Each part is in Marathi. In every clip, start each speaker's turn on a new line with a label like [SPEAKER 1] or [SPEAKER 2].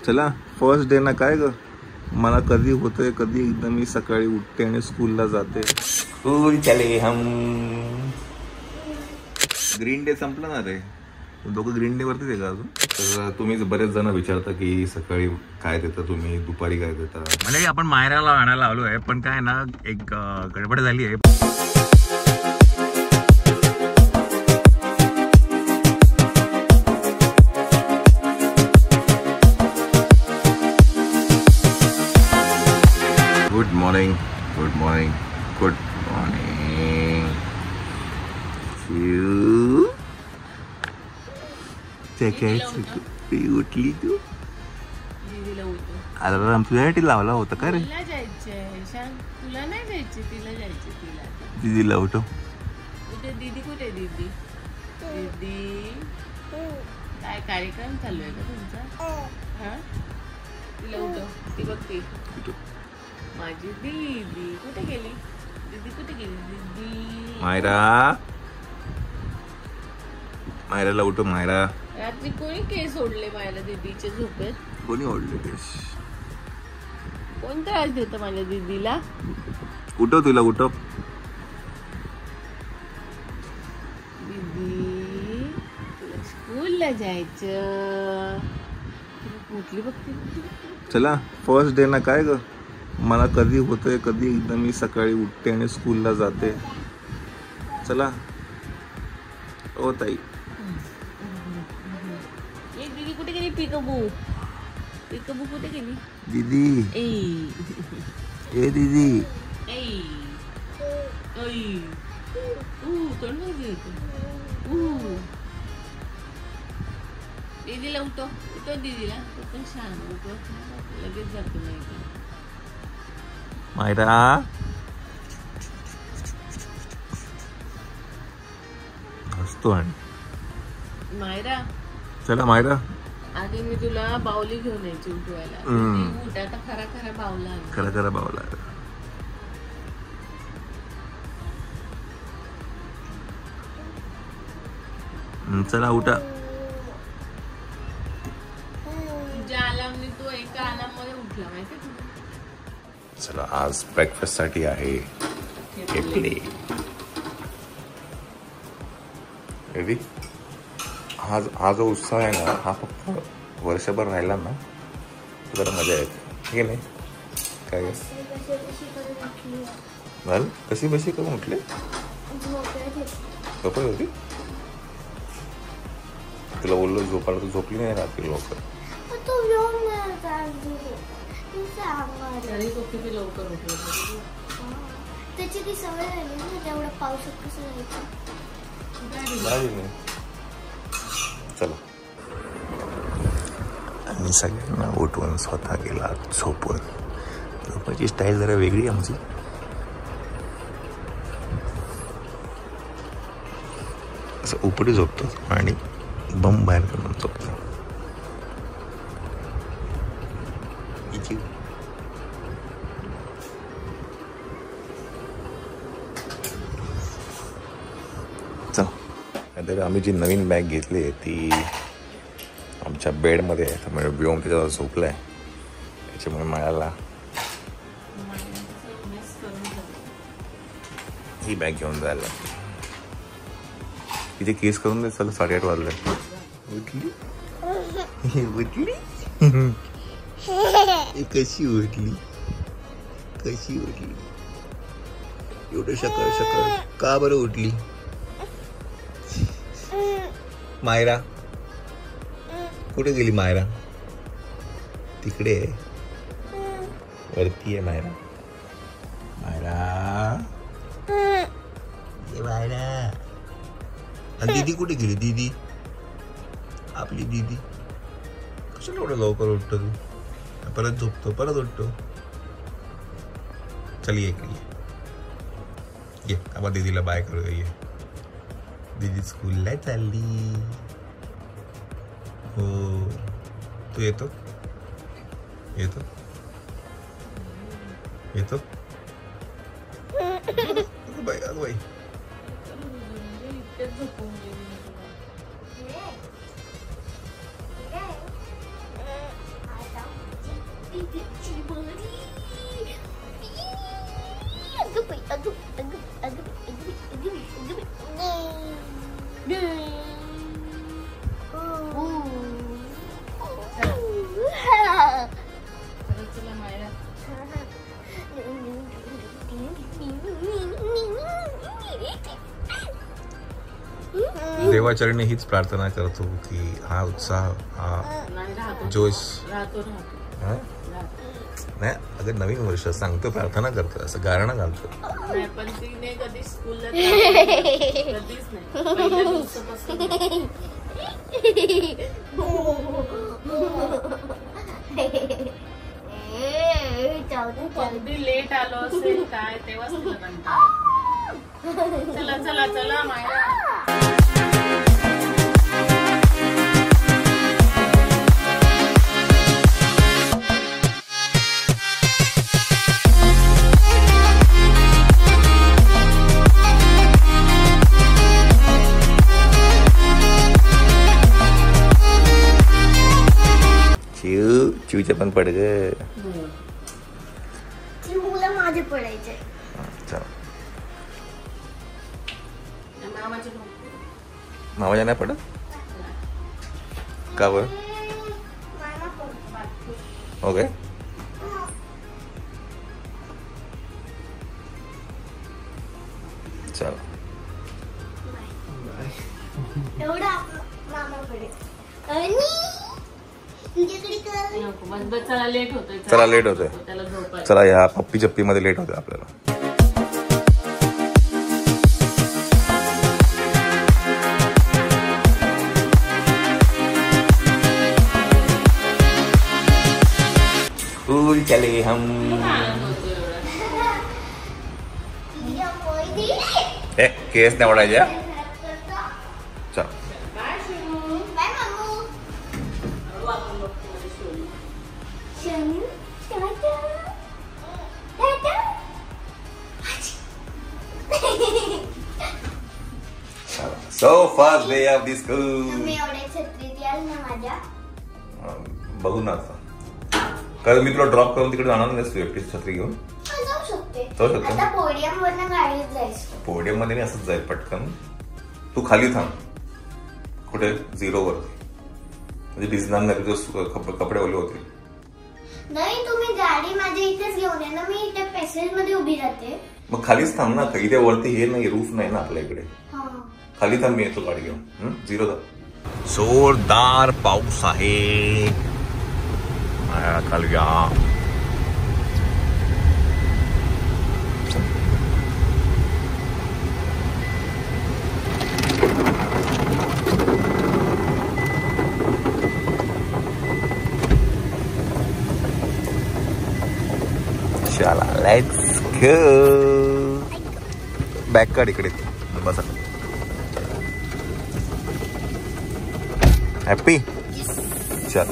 [SPEAKER 1] चला फर्स्ट डे ना काय ग मला कधी होतंय कधी एकदा मी सकाळी उठते आणि स्कूलला जाते. स्कूल चले हम. ग्रीन डे संपला ना रे. दोघं ग्रीन डे वरतीच आहे का अजून? तर तुम्ही बरेच जण विचारता की सकाळी काय देता तुम्ही, दुपारी काय देता. म्हणजे आपण मायराला आणायला आलो आहे पण काय ना एक गडबड झाली आहे. Good morning good morning good morning. उठली तू? अलार्म तुझ्यासाठी लावला होता का रे?
[SPEAKER 2] तुला नाही जायचे, तिला जायचे. तिला
[SPEAKER 1] दीदीला उठव.
[SPEAKER 2] कुठे दीदी? कुठे दीदी? दीदी काय कार्यक्रम चालू आहे का तुमचा? हा तिला उठव. ती बघते माझी दीदी कुठे गेली? दीदी कुठे गेली? दीदी
[SPEAKER 1] मायराला उठव. मायरा
[SPEAKER 2] रात्री कोणी केस ओढले माझ्या दीदीच्या झोपेत?
[SPEAKER 1] कोणी ओढले केस?
[SPEAKER 2] कोण त्रास देतं माझ्या दीदीला?
[SPEAKER 1] उठव तिला उठव.
[SPEAKER 2] दीदी तुला स्कूलला जायचं. कुठली बघते?
[SPEAKER 1] चला फर्स्ट डे ना काय ग मला कधी होतंय कधी एकदा मी सकाळी उठते आणि स्कूलला जाते. चला ओ ताई.
[SPEAKER 2] दीदी कुठे गेली? पिकबू पिकबू कुठे गेली?
[SPEAKER 1] दीदी ए दीदी
[SPEAKER 2] दीदीला उठव. उठव दीदीला. तो पण छान उठव. लगेच जातो नाही.
[SPEAKER 1] मायरा हसतो आणि
[SPEAKER 2] मायरा
[SPEAKER 1] चला मायरा
[SPEAKER 2] आधी मी तुला बावली घेऊन यायची उठवायला. उठ आता. खरा खरा बावला.
[SPEAKER 1] खरा बावला. चला उठा.
[SPEAKER 2] तुझ्या अलार्मने तू एका अलार्ममध्ये उठला माहिती तुला.
[SPEAKER 1] चला आज ब्रेकफास्ट साठी आहे इडली. रेडी? हा जो उत्साह आहे ना हा फक्त वर्षभर राहिला ना जरा मजा येते. हे नाही काय झालं? कशी बशी करून उठले? झोपत होती? तुला बोललो झोपायला तू झोपली नाही रात्री लवकर.
[SPEAKER 2] लवकर उठलो.
[SPEAKER 3] त्याची ती सवय झाली ना तेवढं पावसात कसं
[SPEAKER 1] जायचं. चला आम्ही सगळ्यांना उठवून स्वतः गेला झोपून. झोपायची स्टाईल जरा वेगळी आमची. असं उपडी झोपतो आणि बंब बाहेर करून झोपतो. चला आम्ही जी नवीन बॅग घेतली आहे ती आमच्या बेडमध्ये आहे. त्यामुळे व्योम त्याच्यावर झोपला आहे. त्याच्यामुळे मला ही बॅग घेऊन जायला लागते. तिथे केस करून दे. चला 8:30 वाजले. उठली उठली कशी उठली कशी उठली एवढं सकाळ सकाळ का बरं उठली? मायरा कुठे गेली? मायरा तिकडे वरती आहे. मायरा मायरा मायरा. आणि दीदी कुठे गेली? दीदी आपली दीदी. कशाला एवढं लवकर उठतो तू? परत झोपतो परत उठतो. चल ये आपण दीदीला बाय करूया. ये दीदी स्कूलला चालली. हो तू येतो येतो येतो. बाई अगं बाई
[SPEAKER 2] चला मायरा.
[SPEAKER 1] देवाचरणी हीच प्रार्थना करतो की हा उत्साह, हा
[SPEAKER 2] नाही राहतो.
[SPEAKER 1] जोश,
[SPEAKER 2] राहतो.
[SPEAKER 1] हा? नाही अगं नवीन वर्ष सांगतो, प्रार्थना करतो, असं गाणं घालतो.
[SPEAKER 2] नाही पण तिने कधी स्कूलला कधीच नाही. पहिल्या दिवसापासून अगदी लेट आलो असेल काय तेव्हाच तुला कंटाळा. चला चला चला मायरा.
[SPEAKER 1] चिवचे पण पड ग.
[SPEAKER 3] चिवला माझे पडायचे.
[SPEAKER 1] मामाच्या नाही पडत का बर? ओके चल.
[SPEAKER 3] एवढा मामा पडेल. तुझ्याकडे
[SPEAKER 2] चला लेट होतोय.
[SPEAKER 1] चला लेट होतोय.
[SPEAKER 2] त्याला झोपायचं.
[SPEAKER 1] चला या पप्पी चप्पी मध्ये लेट होतं आपल्याला. स्कूल चले हम. ए केस नाही ओढायच्या. चल So first day of the school.
[SPEAKER 3] तुम्ही एवढे छत्री द्याल ना माझ्या?
[SPEAKER 1] बघू ना आता. कारण मी तुला ड्रॉप करून तिकडे जाणार नाही, एकटीच छत्री घेऊन
[SPEAKER 3] जाऊ शकते.
[SPEAKER 1] जाऊ शकते.
[SPEAKER 3] आता पोडियम वरनं गाडीत जायचं.
[SPEAKER 1] पोडियम मध्ये नाही, असंच जाईल पटकन. तू खाली थांब कुठे, 0 वरती, म्हणजे भिजणार नाही, तुझे कपडे ओले होते.
[SPEAKER 3] नाही तुम्ही गाडी माझ्या इथेच घेऊन या ना, मी इथे पॅसेज मध्ये उभी राहते.
[SPEAKER 1] मग खालीच थांब ना, इथे वरती हे नाही, रूफ नाही ना आपल्या इकडे. खाली थांब, मी येतो गाडी घेऊन. 0 जोरदार पाऊस आहे खाली. चला लेट्स गो. बॅक काढ इकडे, बसा. हॅपी. चल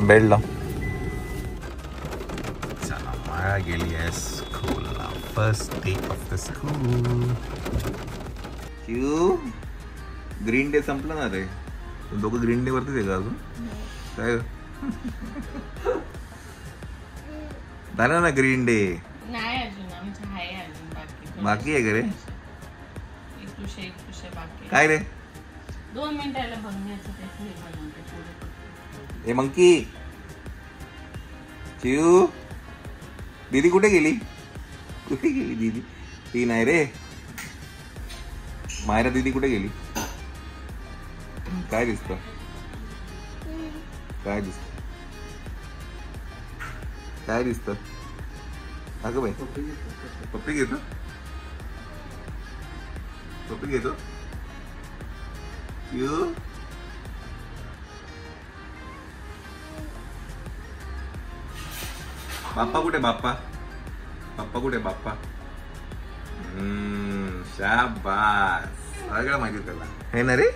[SPEAKER 1] बेल्ट लाव. चला माया गेली आहे स्कूलला. First day of the school. Q green day संपला ना रे. दोघं ग्रीन डे वरतीच आहे का अजून? काय झालं ना ग्रीन डे?
[SPEAKER 2] नाही अजून, आमचं आहे अजून
[SPEAKER 1] बाकी आहे का रे?
[SPEAKER 2] एक बाकी.
[SPEAKER 1] काय रे?
[SPEAKER 2] 2 मिनिटाला बनवून घ्यायचं ते बनवते.
[SPEAKER 1] ए मंकी, चिऊ दीदी कुठे गेली? कुठे गेली दीदी? ती नाही रे, मायरा दीदी कुठे गेली? काय दिसत? काय दिसत? काय दिसत? अगं बाई, पप्पी घेतो, पप्पी घेतो. चिऊ बाप्पा कुठे? बाप्पा, बाप्पा कुठे? बाप्पा. शाबास, सगळं माहिती त्याला, हे ना रे,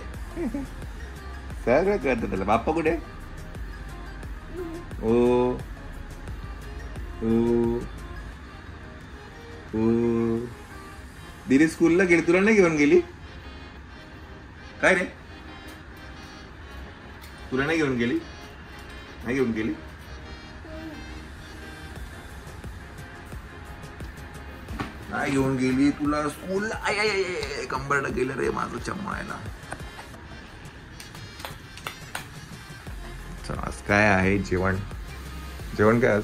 [SPEAKER 1] सगळं कळतं त्याला. बाप्पा कुठे? ओ ओ ओ. दीदी स्कूलला गेली, तुला नाही घेऊन गेली? काय रे, तुला नाही घेऊन गेली? नाही घेऊन गेली? नाही घेऊन गेली तुला स्कूल? कंबरला गेलं रे माझं चमवायला. आज काय आहे जेवण? जेवण काय आज?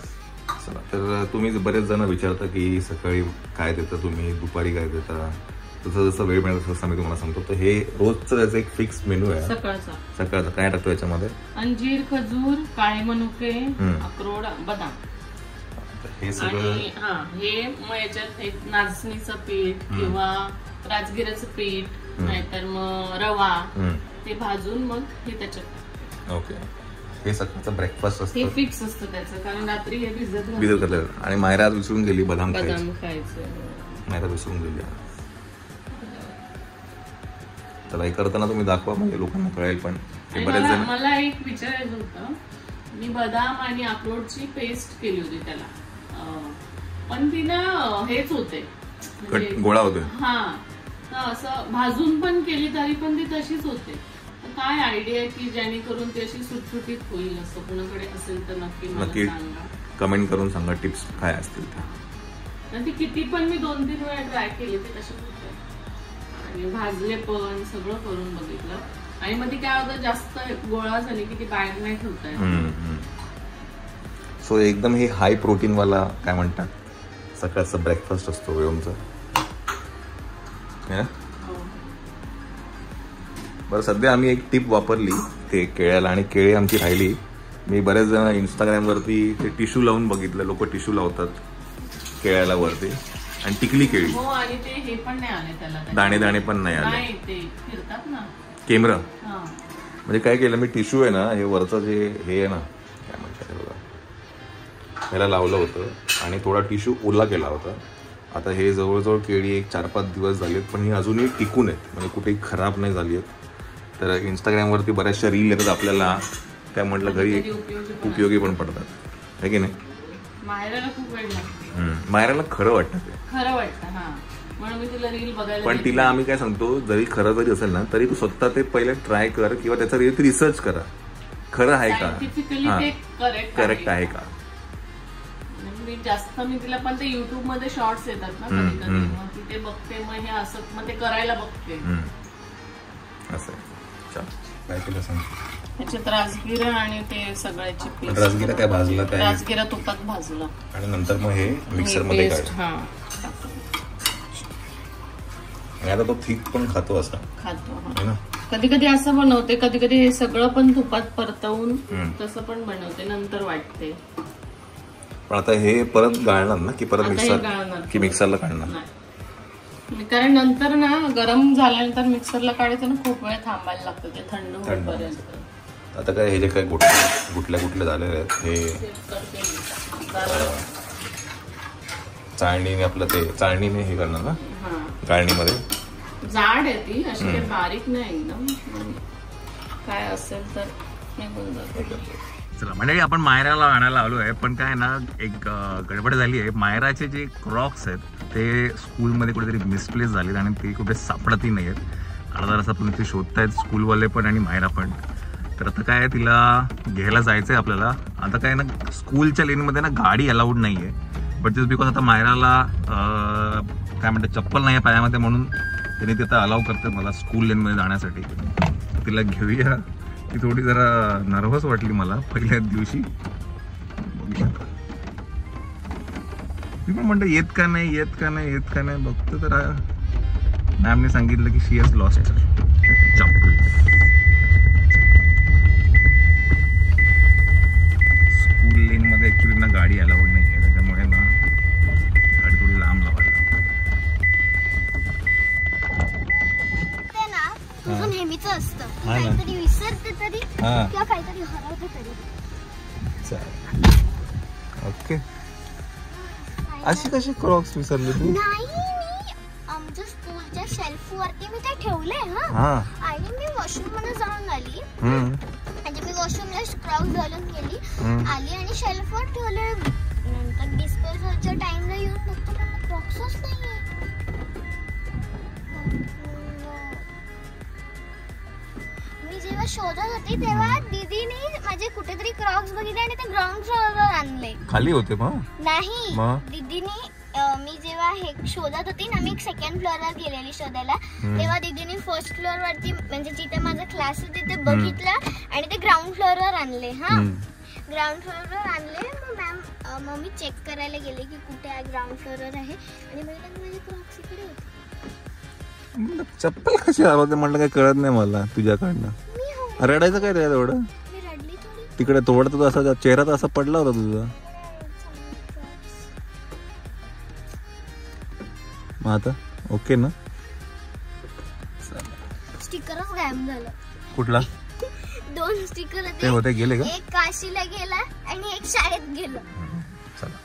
[SPEAKER 1] चला, तर तुम्ही बरेच जण विचारता की सकाळी काय देता तुम्ही, दुपारी काय देता. जसं जसं वेळ मिळेल तसं मी तुम्हाला सांगतो. तर हे रोजचं त्याचं एक फिक्स मेनू आहे. सकाळचा काय टाकतो याच्यामध्ये?
[SPEAKER 2] अंजीर, खजूर, काळे मनुके, अक्रोड, बदाम.
[SPEAKER 1] हे सगळं
[SPEAKER 2] हे मग याच्यात एक नाचणीचं पीठ किंवा राजगिऱ्याचं पीठ नाहीतर मग रवा ते भाजून मग हे त्याच्यात.
[SPEAKER 1] ओके, हे सकाळचं ब्रेकफास्ट असतं.
[SPEAKER 2] हे फिक्स असतं त्याचं, कारण रात्री हे भिजत
[SPEAKER 1] घातलं. आणि मायरा विसरून गेली बदाम
[SPEAKER 2] खायचं.
[SPEAKER 1] मायरा विसरून गेली. तर हे करताना तुम्ही दाखवा म्हणजे लोकांना कळेल. पण बरेच जण
[SPEAKER 2] मला एक विचारायचं होतं, मी बदाम आणि अक्रोडची पेस्ट केली होती त्याला, पण ती ना हेच होते,
[SPEAKER 1] गोळा होते.
[SPEAKER 2] असं भाजून पण केली तरी पण ती तशीच होते. काय आयडिया आहे की जेणेकरून ती अशी सुटसुटीत होईल? असं कुणाकडे असेल तर नक्की सांगा,
[SPEAKER 1] कमेंट करून सांगा टिप्स काय असतील त्या.
[SPEAKER 2] ती किती पण मी 2-3 वेळा ट्राय केली ते तशीच होते. आणि भाजले पण सगळं करून बघितलं. आणि मग ती काय होतं, जास्त गोळा झाली की ती बाहेर नाही ठेवता येत.
[SPEAKER 1] सो एकदम हे हाय प्रोटीन वाला काय म्हणतात सकाळचा ब्रेकफास्ट असतो वेळोमचा. बरं, सध्या आम्ही एक टिप वापरली ते केळ्याला, आणि केळी आमची राहिली. मी बरेच जण इंस्टाग्रामवरती ते टिश्यू लावून बघितलं. लोक टिश्यू लावतात केळ्याला वरती, आणि टिकली केळी.
[SPEAKER 2] आणि ते हे पण नाही आले त्याला,
[SPEAKER 1] दाणे दाणे पण नाही आले.
[SPEAKER 2] ते फिरतात ना
[SPEAKER 1] केमरं. म्हणजे काय केलं मी, टिश्यू आहे ना, हे वरचं जे हे आहे ना, काय म्हणतात बघा, ह्याला लावलं होतं आणि थोडा टिश्यू ओला केला होता. आता हे जवळजवळ केळी एक 4-5 दिवस झालेत, पण ही अजूनही टिकून आहेत, म्हणजे कुठेही खराब नाही झाली आहेत. तर इंस्टाग्रामवरती बऱ्याचशा रील येतात आपल्याला, काय म्हटलं घरी उपयोगी पण पडतात, है की नाही.
[SPEAKER 2] मायराला खूप वेळ लागतो.
[SPEAKER 1] मायराला खरं वाटतं ते,
[SPEAKER 2] खरं वाटतं. म्हणून मी तिला रील बघायला.
[SPEAKER 1] पण तिला आम्ही काय सांगतो, जरी खरं जरी असेल ना तरी तू स्वतः ते पहिले ट्राय कर किंवा त्याचा रिसर्च करा, खरं आहे का, करेक्ट आहे का.
[SPEAKER 2] मी तिला पण ते युट्यूब मध्ये शॉर्ट्स येतात ना कधी कधी, मग ती ते बघते, मग हे असं मग ते करायला बघते.
[SPEAKER 1] असं काय केलं सांग.
[SPEAKER 2] त्याच्यात राजगिरा आणि ते सगळ्याची पेस्ट.
[SPEAKER 1] राजगिरा काय भाजला, काय
[SPEAKER 2] राजगिरा तुपात भाजला,
[SPEAKER 1] आणि नंतर मग हे मिक्सर मध्ये काढलं. आणि आता तो थिक पण खातो, असं
[SPEAKER 2] खातो. कधी कधी असं बनवते, कधी कधी हे सगळं पण तुपात परतवून तसं पण बनवते, नंतर वाटते.
[SPEAKER 1] पण आता हे परत गाळणार ना, की परत मिक्सरला काढणार?
[SPEAKER 2] कारण नंतर ना गरम झाल्यानंतर मिक्सरला काढायचं ना, खूप वेळ थांबायला लागतं ते थंड होईपर्यंत.
[SPEAKER 1] आता काय हे जे काय गुटल्या झालेले आहेत, हे चाळणीने आपलं ते चाळणीने हे करणार ना, गाळणीमध्ये.
[SPEAKER 2] जाड आहे ती, अशी काही बारीक नाही एकदम, काय असेल तर निघून जाते.
[SPEAKER 1] चला मंडळी, आपण मायराला आणायला आलो आहे, पण काय ना एक गडबड झाली आहे. मायराचे जे क्रॉक्स आहेत ते स्कूलमध्ये कुठेतरी मिसप्लेस झालेत आणि ते कुठे सापडतही नाही आहेत. अर्धा तास आपण ते शोधतायत स्कूलवाले पण आणि मायरा पण. तर आता काय तिला घ्यायला जायचं आहे आपल्याला. आता काय ना, स्कूलच्या लेनमध्ये ना गाडी अलाउड नाही आहे, बट जस्ट बिकॉज आता मायराला काय म्हणतात चप्पल नाही आहे पायामध्ये, म्हणून त्यांनी तिथं अलाव करतात मला स्कूल लेनमध्ये जाण्यासाठी. तिला घेऊया. ती थोडी जरा नर्वस वाटली मला पहिल्याच दिवशी. मी पण म्हणतो येत का नाही बघतो. तर मॅमने सांगितलं की शी हॅज लॉस्ट चप्पल. स्कूल लेन मध्ये ऍक्च्युली ना गाडी अलाउड नाही आहे, त्याच्यामुळे ना गाडी थोडी लांब लावायला.
[SPEAKER 3] तुझं नेहमीच असतं, काहीतरी विसरते तरी किंवा काहीतरी हरवते तरी.
[SPEAKER 1] ओके, अशी कशी क्रॉक्स विसरली तू?
[SPEAKER 3] नाही, मी आमच्या स्कूलच्या शेल्फ वरती मी ते ठेवले आणि मी वॉशरूम मध्ये जाऊन आली. म्हणजे मी वॉशरूमला क्रॉक्स घालून गेली, आली आणि शेल्फ वर ठेवले. नंतर डिस्पोजलच्या टाइमला येऊन बघतो मला क्रॉक्सच नाहीये. मी जेव्हा शोधत होती तेव्हा दीदीने माझे कुठेतरी क्रॉक्स क्रॉक्स बघितले आणि ते ग्राउंड फ्लोअरवर आणले.
[SPEAKER 1] खाली होते मग?
[SPEAKER 3] नाही,
[SPEAKER 1] मग?
[SPEAKER 3] दीदीने मी जेव्हा हे शोधत होती ना, मी सेकंड फ्लोअरवर गेलेली शोधायला, तेव्हा दीदीने फर्स्ट फ्लोअर वरती म्हणजे जिथे माझा क्लास होते ते बघितलं आणि ते ग्राउंड फ्लोअरवर आणले. हा, ग्राउंड फ्लोअरवर आणले. मग मी चेक करायला गेले की कुठे ग्राउंड फ्लोअरवर आहे आणि बघितलं माझे क्रॉक्स इकडे होते.
[SPEAKER 1] चप्पल कशी हरवते म्हटलं काही कळत नाही मला तुझ्याकडनं. रडायचं काय रे एवढं?
[SPEAKER 3] मी रडली थोडी.
[SPEAKER 1] तिकडे तोडत होता असा चेहरा तर असा पडला होता तुझा. मग आता ओके ना?
[SPEAKER 3] स्टिकरच गायब झालं.
[SPEAKER 1] कुठला?
[SPEAKER 3] 2 स्टिकर
[SPEAKER 1] ते होते गेले का?
[SPEAKER 3] एक काशीला गेला आणि एक शाळेत गेलं.
[SPEAKER 1] चला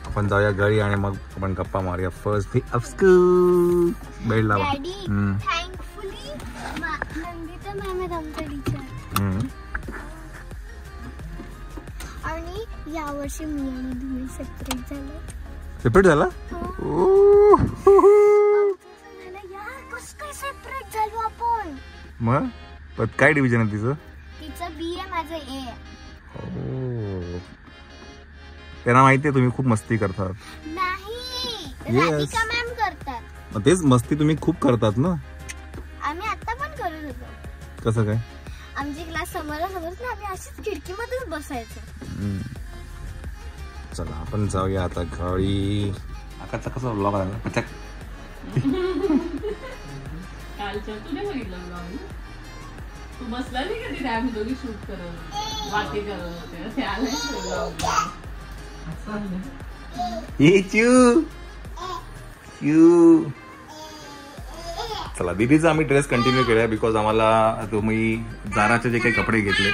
[SPEAKER 1] आपण जाऊया घरी आणि मग आपण गप्पा मारूया. First day of school. Bell लावा.
[SPEAKER 3] डॅडी थँकफुली नंदिता मॅम आहेत आमच्या टीचर. आणि यावर्षी मी आणि तुम्ही सेपरेट झालो.
[SPEAKER 1] सेपरेट झाला?
[SPEAKER 3] यार कसं काय सेपरेट झालो आपण?
[SPEAKER 1] मग पण काय डिव्हिजन आहे तिचं?
[SPEAKER 3] तिचं BA माझं A.
[SPEAKER 1] त्यांना माहितीये तुम्ही खूप मस्ती करतात.
[SPEAKER 3] नाही,
[SPEAKER 1] Yes.
[SPEAKER 3] राधिका मॅम करतात.
[SPEAKER 1] मग तेच मस्ती तुम्ही खूप करतात ना.
[SPEAKER 3] आम्ही आता पण करत होतो.
[SPEAKER 1] कसं काय?
[SPEAKER 3] आमची क्लास समोरासमोरच ना, आम्ही अशीच खिडकीमध्येच बसायचो.
[SPEAKER 1] चला आपण जाऊया आता घरी. आकाचा कसा व्लॉग आला? पचक.
[SPEAKER 2] कालच्या तू नाही बघितलं vlog? तू बसला नाही का तिथे आम्ही दोघी शूट करत वाटी करत होते ते आले.
[SPEAKER 1] चला दीदीचा आम्ही ड्रेस कंटिन्यू केलाय बिकॉज आम्हाला तुम्ही जाराचे जे काही कपडे घेतले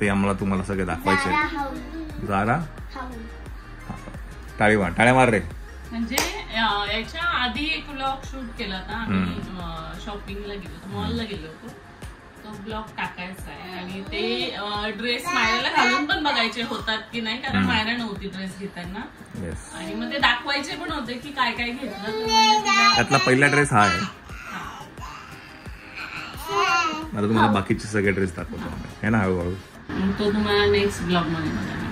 [SPEAKER 1] ते आम्हाला तुम्हाला सगळे दाखवायचे. जारा टाळ्या मार रे.
[SPEAKER 2] म्हणजे याच्या आधी एक ब्लॉग शूट केला होता आम्ही. शॉपिंगला गेलो होतो, मॉलला गेलो होतो. तो ब्लॉग टाकायचा आहे आणि ते ड्रेस मायराला घालून पण बघायचे होतात की नाही, कारण मायरा नव्हती ड्रेस घेताना. आणि मग ते दाखवायचे पण होते की काय काय घेतलं.
[SPEAKER 1] त्यातला पहिला ड्रेस हा आहे. मला तुम्हाला बाकीचे सगळे ड्रेस दाखवतो है ना हळूहळू.
[SPEAKER 2] तो तुम्हाला नेक्स्ट ब्लॉग मध्ये बघायला.